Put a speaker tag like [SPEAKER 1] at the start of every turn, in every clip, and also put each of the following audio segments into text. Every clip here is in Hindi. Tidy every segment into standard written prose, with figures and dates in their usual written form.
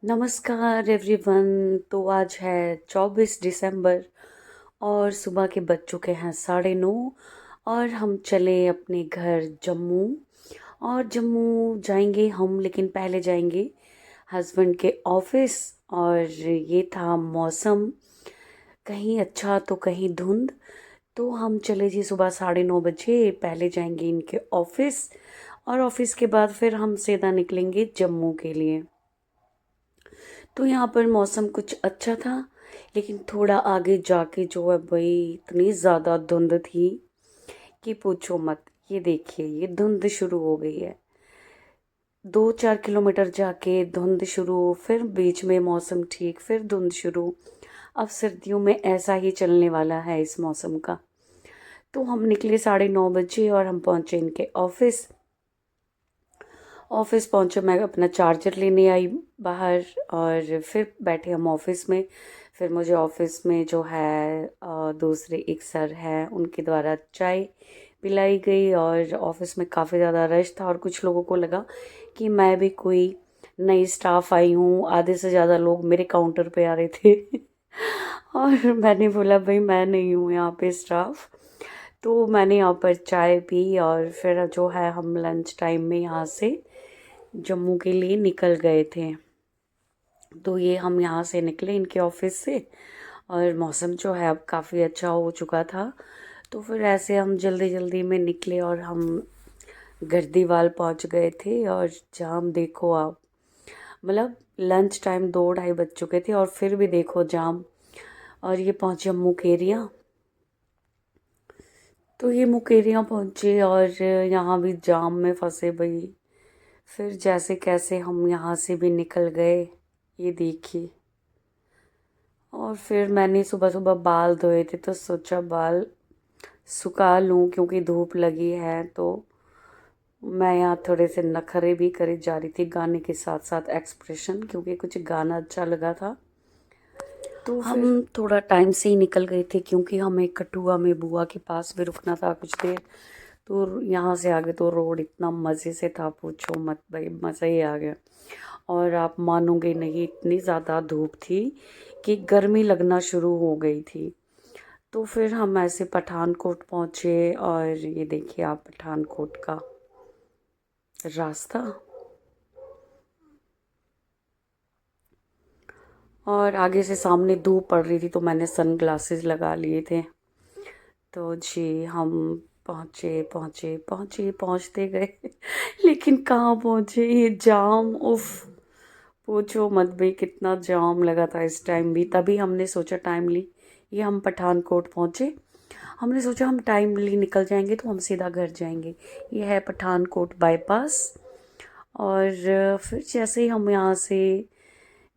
[SPEAKER 1] नमस्कार एवरीवन। तो आज है 24 दिसंबर और सुबह के बज चुके हैं 9:30 और हम चले अपने घर जम्मू। और जम्मू जाएंगे हम, लेकिन पहले जाएंगे हस्बैंड के ऑफिस। और ये था मौसम, कहीं अच्छा तो कहीं धुंध। तो हम चले जी सुबह 9:30 बजे, पहले जाएंगे इनके ऑफिस और ऑफिस के बाद फिर हम सीधा निकलेंगे जम्मू के लिए। तो यहाँ पर मौसम कुछ अच्छा था, लेकिन थोड़ा आगे जाके जो है भाई इतनी ज़्यादा धुंध थी कि पूछो मत। ये देखिए, ये धुंध शुरू हो गई है। 2-4 किलोमीटर जाके धुंध शुरू, फिर बीच में मौसम ठीक, फिर धुंध शुरू। अब सर्दियों में ऐसा ही चलने वाला है इस मौसम का। तो हम निकले 9:30 बजे और हम पहुँचे इनके ऑफिस। ऑफिस पहुंचे, मैं अपना चार्जर लेने आई बाहर और फिर बैठे हम ऑफिस में। फिर मुझे ऑफिस में जो है दूसरे एक सर हैं, उनके द्वारा चाय पिलाई गई। और ऑफिस में काफ़ी ज़्यादा रश था और कुछ लोगों को लगा कि मैं भी कोई नई स्टाफ आई हूँ। आधे से ज़्यादा लोग मेरे काउंटर पे आ रहे थे और मैंने बोला भाई मैं नहीं हूँ यहाँ पे स्टाफ। तो मैंने यहाँ पर चाय पी और फिर जो है हम लंच टाइम में यहाँ से जम्मू के लिए निकल गए थे। तो ये हम यहाँ से निकले इनके ऑफिस से और मौसम जो है अब काफ़ी अच्छा हो चुका था। तो फिर ऐसे हम जल्दी जल्दी में निकले और हम गर्दीवाल पहुँच गए थे। और जाम देखो आप, मतलब लंच टाइम 2-2:30 बज चुके थे और फिर भी देखो जाम। और ये पहुँचे हम मुकेरियाँ। तो ये मुकेरियाँ पहुँचे और यहाँ भी जाम में फंसे भाई। फिर जैसे कैसे हम यहाँ से भी निकल गए, ये देखिए। और फिर मैंने सुबह सुबह बाल धोए थे तो सोचा बाल सुखा लूँ, क्योंकि धूप लगी है। तो मैं यहाँ थोड़े से नखरे भी करे जा रही थी, गाने के साथ साथ एक्सप्रेशन, क्योंकि कुछ गाना अच्छा लगा था। तो हम थोड़ा टाइम से ही निकल गए थे, क्योंकि हमें कठुआ में बुआ के पास भी रुकना था कुछ देर। तो यहाँ से आगे तो रोड इतना मज़े से था, पूछो मत भाई, मज़ा ही आ गया। और आप मानोगे नहीं, इतनी ज़्यादा धूप थी कि गर्मी लगना शुरू हो गई थी। तो फिर हम ऐसे पठानकोट पहुँचे और ये देखिए आप पठानकोट का रास्ता। और आगे से सामने धूप पड़ रही थी तो मैंने सन ग्लासेस लगा लिए थे। तो जी हम पहुँचे पहुँचे पहुँचे पहुँचते गए लेकिन कहाँ पहुँचे, ये जाम, उफ, पूछो मत भाई कितना जाम लगा था इस टाइम भी। तभी हमने सोचा टाइमली, ये हम पठानकोट पहुँचे, हमने सोचा हम टाइमली निकल जाएंगे तो हम सीधा घर जाएंगे। ये है पठानकोट बाईपास। और फिर जैसे ही हम यहाँ से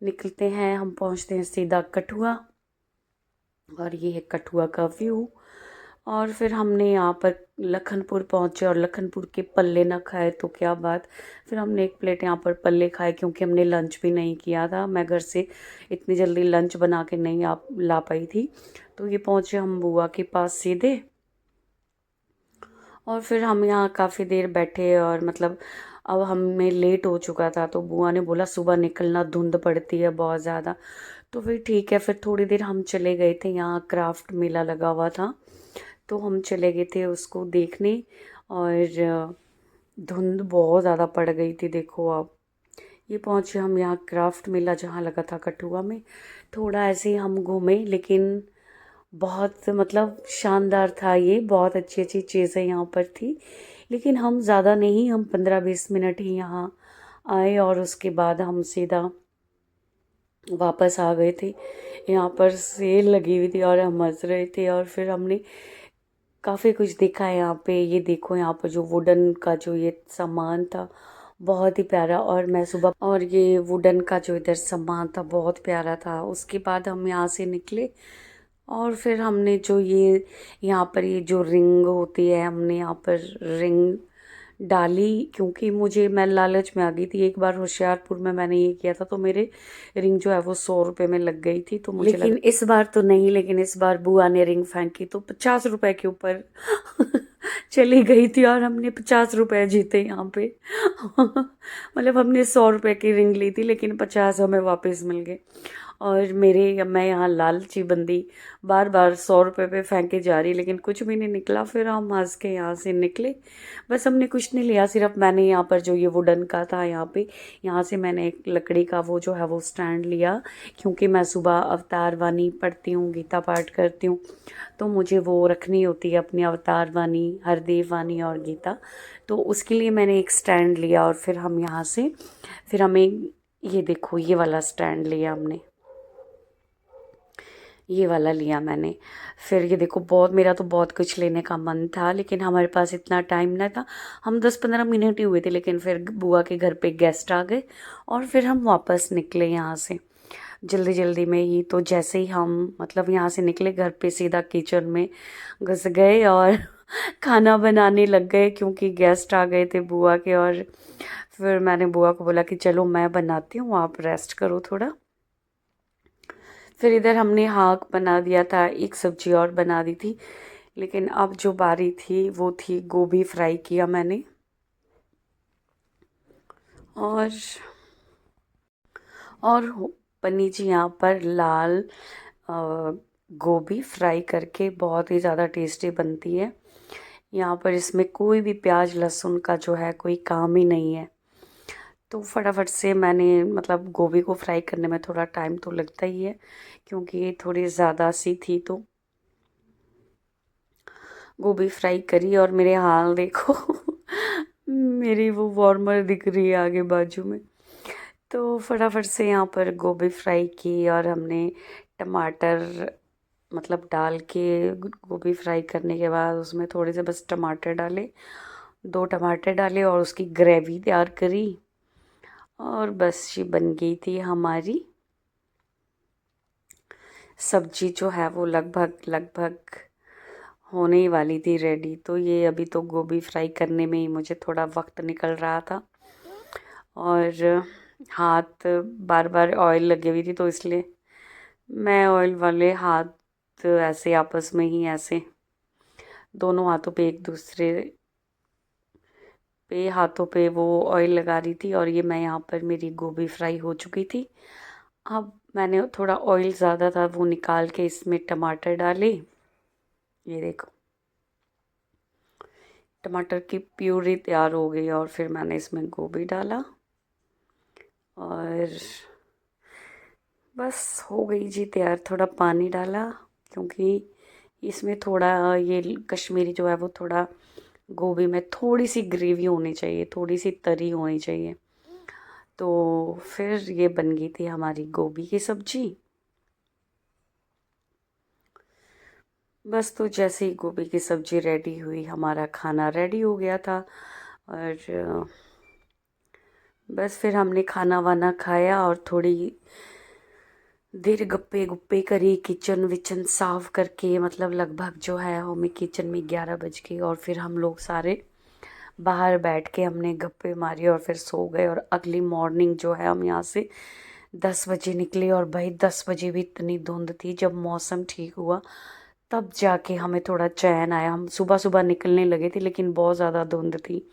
[SPEAKER 1] निकलते हैं हम पहुँचते हैं सीधा कठुआ। और ये है कठुआ का व्यू। और फिर हमने यहाँ पर लखनपुर पहुँचे और लखनपुर के पल्ले ना खाए तो क्या बात। फिर हमने एक प्लेट यहाँ पर पल्ले खाए, क्योंकि हमने लंच भी नहीं किया था। मैं घर से इतनी जल्दी लंच बना के नहीं आप ला पाई थी। तो ये पहुँचे हम बुआ के पास सीधे। और फिर हम यहाँ काफ़ी देर बैठे और मतलब अब हमें लेट हो चुका था, तो बुआ ने बोला सुबह निकलना, धुंध पड़ती है बहुत ज़्यादा। तो फिर ठीक है, फिर थोड़ी देर हम चले गए थे, यहाँ क्राफ्ट मेला लगा हुआ था तो हम चले गए थे उसको देखने। और धुंध बहुत ज़्यादा पड़ गई थी, देखो आप। ये पहुँचे हम यहाँ क्राफ्ट मेला जहाँ लगा था कठुआ में। थोड़ा ऐसे ही हम घूमे, लेकिन बहुत मतलब शानदार था ये, बहुत अच्छी अच्छी चीज़ें यहाँ पर थी। लेकिन हम ज़्यादा नहीं, हम 15-20 मिनट ही यहाँ आए और उसके बाद हम सीधा वापस आ गए थे। यहाँ पर सेल लगी हुई थी और हम हंस रहे थे। और फिर हमने काफ़ी कुछ देखा है यहाँ पे। ये देखो यहाँ पर जो वुडन का जो ये सामान था बहुत ही प्यारा। और मैं सुबह, और ये वुडन का जो इधर सामान था बहुत प्यारा था। उसके बाद हम यहाँ से निकले और फिर हमने जो ये यहाँ पर ये जो रिंग होती है, हमने यहाँ पर रिंग डाली, क्योंकि मुझे, मैं लालच में आ गई थी। एक बार होशियारपुर में मैंने ये किया था तो मेरे रिंग जो है वो 100 रुपये में लग गई थी। तो मुझे लेकिन इस बार तो नहीं, लेकिन इस बार बुआ ने रिंग फेंकी तो 50 रुपये के ऊपर चली गई थी और हमने 50 रुपए जीते यहाँ पे। मतलब हमने 100 रुपए की रिंग ली थी लेकिन 50 हमें वापस मिल गए। और मैं यहाँ लालची बंदी बार बार 100 रुपए पे फेंके जा रही, लेकिन कुछ भी नहीं निकला। फिर हम हंस के यहाँ से निकले। बस हमने कुछ नहीं लिया, सिर्फ मैंने यहाँ पर जो ये वुडन का था यहाँ पे, यहाँ से मैंने एक लकड़ी का वो जो है वो स्टैंड लिया, क्योंकि मैं सुबह अवतार वाणी पढ़ती हूँ, गीता पाठ करती हूँ, तो मुझे वो रखनी होती है अपनी अवतार वाणी, हरदेव वाणी और गीता। तो उसके लिए मैंने एक स्टैंड लिया और फिर हम यहाँ से फिर हमें ये देखो ये वाला स्टैंड लिया हमने, ये वाला लिया मैंने। फिर ये देखो बहुत, मेरा तो बहुत कुछ लेने का मन था लेकिन हमारे पास इतना टाइम नहीं था। हम 10-15 मिनट ही हुए थे, लेकिन फिर बुआ के घर पे गेस्ट आ गए और फिर हम वापस निकले यहाँ से जल्दी जल्दी में ही। तो जैसे ही हम मतलब यहाँ से निकले घर पे, सीधा किचन में घुस गए और खाना बनाने लग गए, क्योंकि गेस्ट आ गए थे बुआ के। और फिर मैंने बुआ को बोला कि चलो मैं बनाती हूँ, आप रेस्ट करो थोड़ा। फिर इधर हमने हाक बना दिया था, एक सब्जी और बना दी थी, लेकिन अब जो बारी थी वो थी गोभी फ्राई किया मैंने। और और पन्नी जी यहाँ पर लाल गोभी फ्राई करके बहुत ही ज़्यादा टेस्टी बनती है। यहाँ पर इसमें कोई भी प्याज लहसुन का जो है कोई काम ही नहीं है। तो फटाफट से मैंने मतलब गोभी को फ्राई करने में थोड़ा टाइम तो लगता ही है, क्योंकि ये थोड़ी ज़्यादा सी थी। तो गोभी फ्राई करी और मेरे हाल देखो मेरी वो वार्मर दिख रही है आगे बाजू में। तो फटाफट से यहाँ पर गोभी फ्राई की और हमने टमाटर मतलब डाल के, गोभी फ्राई करने के बाद उसमें थोड़े से बस टमाटर डाले, 2 टमाटर डाले और उसकी ग्रेवी तैयार करी। और बस ये बन गई थी हमारी सब्जी जो है वो लगभग लगभग होने ही वाली थी रेडी। तो ये अभी तो गोभी फ्राई करने में ही मुझे थोड़ा वक्त निकल रहा था और हाथ बार बार ऑयल लगी हुई थी, तो इसलिए मैं ऑयल वाले हाथ ऐसे आपस में ही ऐसे दोनों हाथों पे एक दूसरे पे हाथों पे वो ऑयल लगा रही थी। और ये मैं यहाँ पर मेरी गोभी फ्राई हो चुकी थी। अब मैंने थोड़ा ऑयल ज़्यादा था वो निकाल के इसमें टमाटर डाले, ये देखो टमाटर की प्यूरी तैयार हो गई। और फिर मैंने इसमें गोभी डाला और बस हो गई जी तैयार। थोड़ा पानी डाला क्योंकि इसमें थोड़ा ये कश्मीरी जो है वो थोड़ा गोभी में थोड़ी सी ग्रेवी होनी चाहिए, थोड़ी सी तरी होनी चाहिए। तो फिर ये बन गई थी हमारी गोभी की सब्जी। बस तो जैसे ही गोभी की सब्जी रेडी हुई हमारा खाना रेडी हो गया था। और बस फिर हमने खाना वाना खाया और थोड़ी देर गप्पे गुप्पे करी, किचन विचन साफ करके। मतलब लगभग जो है हमें किचन में 11 बज गए और फिर हम लोग सारे बाहर बैठ के हमने गप्पे मारी और फिर सो गए। और अगली मॉर्निंग जो है हम यहाँ से 10 बजे निकले और भाई 10 बजे भी इतनी धुंध थी। जब मौसम ठीक हुआ तब जाके हमें थोड़ा चैन आया। हम सुबह सुबह निकलने लगे थे लेकिन बहुत ज़्यादा धुंध थी,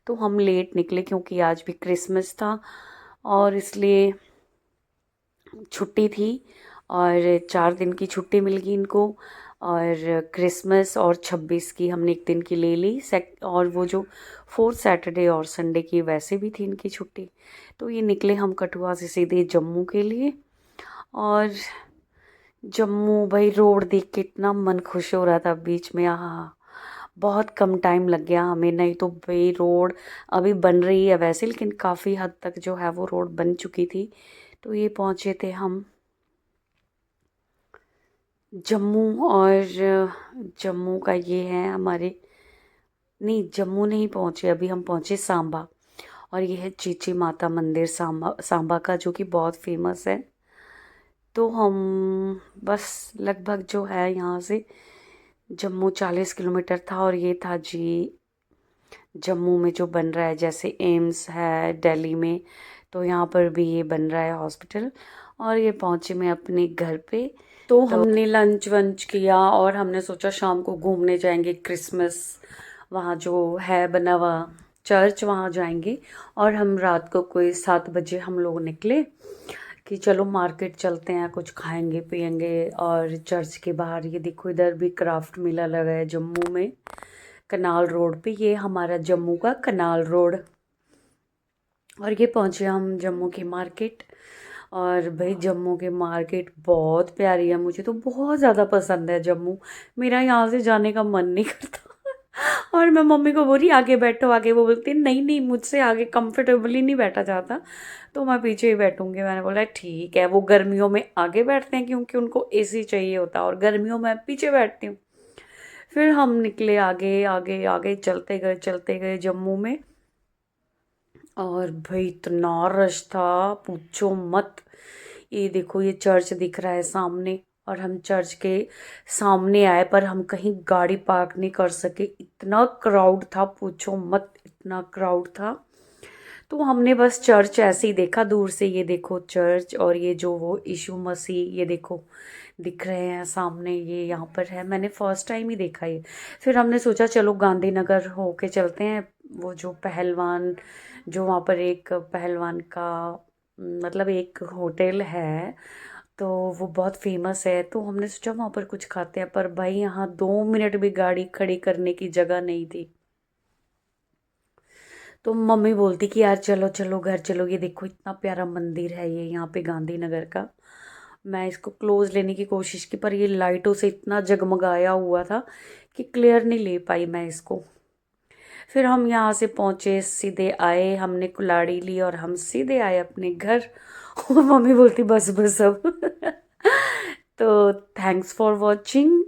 [SPEAKER 1] तो हम लेट निकले क्योंकि आज भी क्रिसमस था और इसलिए छुट्टी थी। और 4 दिन की छुट्टी मिल गई इनको। और क्रिसमस और 26 की हमने एक दिन की ले ली और वो जो 4th सैटरडे और संडे की वैसे भी थी इनकी छुट्टी। तो ये निकले हम कठुआ से सीधे जम्मू के लिए। और जम्मू भाई रोड देख के इतना मन खुश हो रहा था बीच में। हाँ, बहुत कम टाइम लग गया हमें, नहीं तो भाई रोड अभी बन रही है वैसे, लेकिन काफ़ी हद तक जो है वो रोड बन चुकी थी। तो ये पहुँचे थे हम जम्मू। और जम्मू का ये है हमारे, नहीं जम्मू नहीं पहुँचे अभी, हम पहुँचे सांबा। और ये है चीची माता मंदिर सांबा, सांबा का, जो कि बहुत फेमस है। तो हम बस लगभग जो है यहाँ से जम्मू 40 किलोमीटर था। और ये था जी जम्मू में जो बन रहा है, जैसे एम्स है दिल्ली में, तो यहाँ पर भी ये बन रहा है हॉस्पिटल। और ये पहुँचे मैं अपने घर पे। तो हमने लंच वंच किया और हमने सोचा शाम को घूमने जाएंगे क्रिसमस वहाँ जो है बना हुआ चर्च, वहाँ जाएंगे। और हम रात को कोई 7 बजे हम लोग निकले कि चलो मार्केट चलते हैं, कुछ खाएंगे पियेंगे। और चर्च के बाहर ये देखो, इधर भी क्राफ्ट मेला लगा है जम्मू में, कनाल रोड पे। ये हमारा जम्मू का कनाल रोड। और ये पहुंचे हम जम्मू की मार्केट। और भाई जम्मू की मार्केट बहुत प्यारी है, मुझे तो बहुत ज़्यादा पसंद है जम्मू। मेरा यहाँ से जाने का मन नहीं करता। और मैं मम्मी को बोली आगे बैठो आगे, वो बोलती नहीं नहीं मुझसे आगे कंफर्टेबली नहीं बैठा जाता, तो मैं पीछे ही बैठूंगी। मैंने बोला ठीक है। वो गर्मियों में आगे बैठते हैं क्योंकि उनको एसी चाहिए होता है, और गर्मियों में पीछे बैठती हूँ। फिर हम निकले आगे आगे आगे, चलते गए जम्मू में। और भाई इतना रश था, पूछो मत। ये देखो ये चर्च दिख रहा है सामने, और हम चर्च के सामने आए पर हम कहीं गाड़ी पार्क नहीं कर सके, इतना क्राउड था पूछो मत, इतना क्राउड था। तो हमने बस चर्च ऐसे ही देखा दूर से। ये देखो चर्च, और ये जो वो यीशु मसीह ये देखो दिख रहे हैं सामने, ये यहाँ पर है। मैंने फर्स्ट टाइम ही देखा ये। फिर हमने सोचा चलो गांधीनगर होके चलते हैं। वो जो पहलवान, जो वहाँ पर एक पहलवान का मतलब एक होटल है, तो वो बहुत फेमस है। तो हमने सोचा वहाँ पर कुछ खाते हैं, पर भाई यहाँ 2 मिनट भी गाड़ी खड़ी करने की जगह नहीं थी। तो मम्मी बोलती कि यार चलो चलो घर चलो, ये देखो इतना प्यारा मंदिर है ये यहाँ पे गांधीनगर का। मैं इसको क्लोज लेने की कोशिश की, पर ये लाइटों से इतना जगमगाया हुआ था कि क्लियर नहीं ले पाई मैं इसको। फिर हम यहाँ से पहुँचे, सीधे आए, हमने कुल्हाड़ी ली और हम सीधे आए अपने घर। और मम्मी बोलती बस बस अब। तो thanks for watching.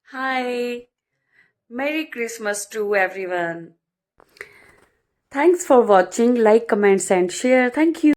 [SPEAKER 1] Hi, merry christmas to everyone. Thanks for watching. Like, comments, and share. Thank you.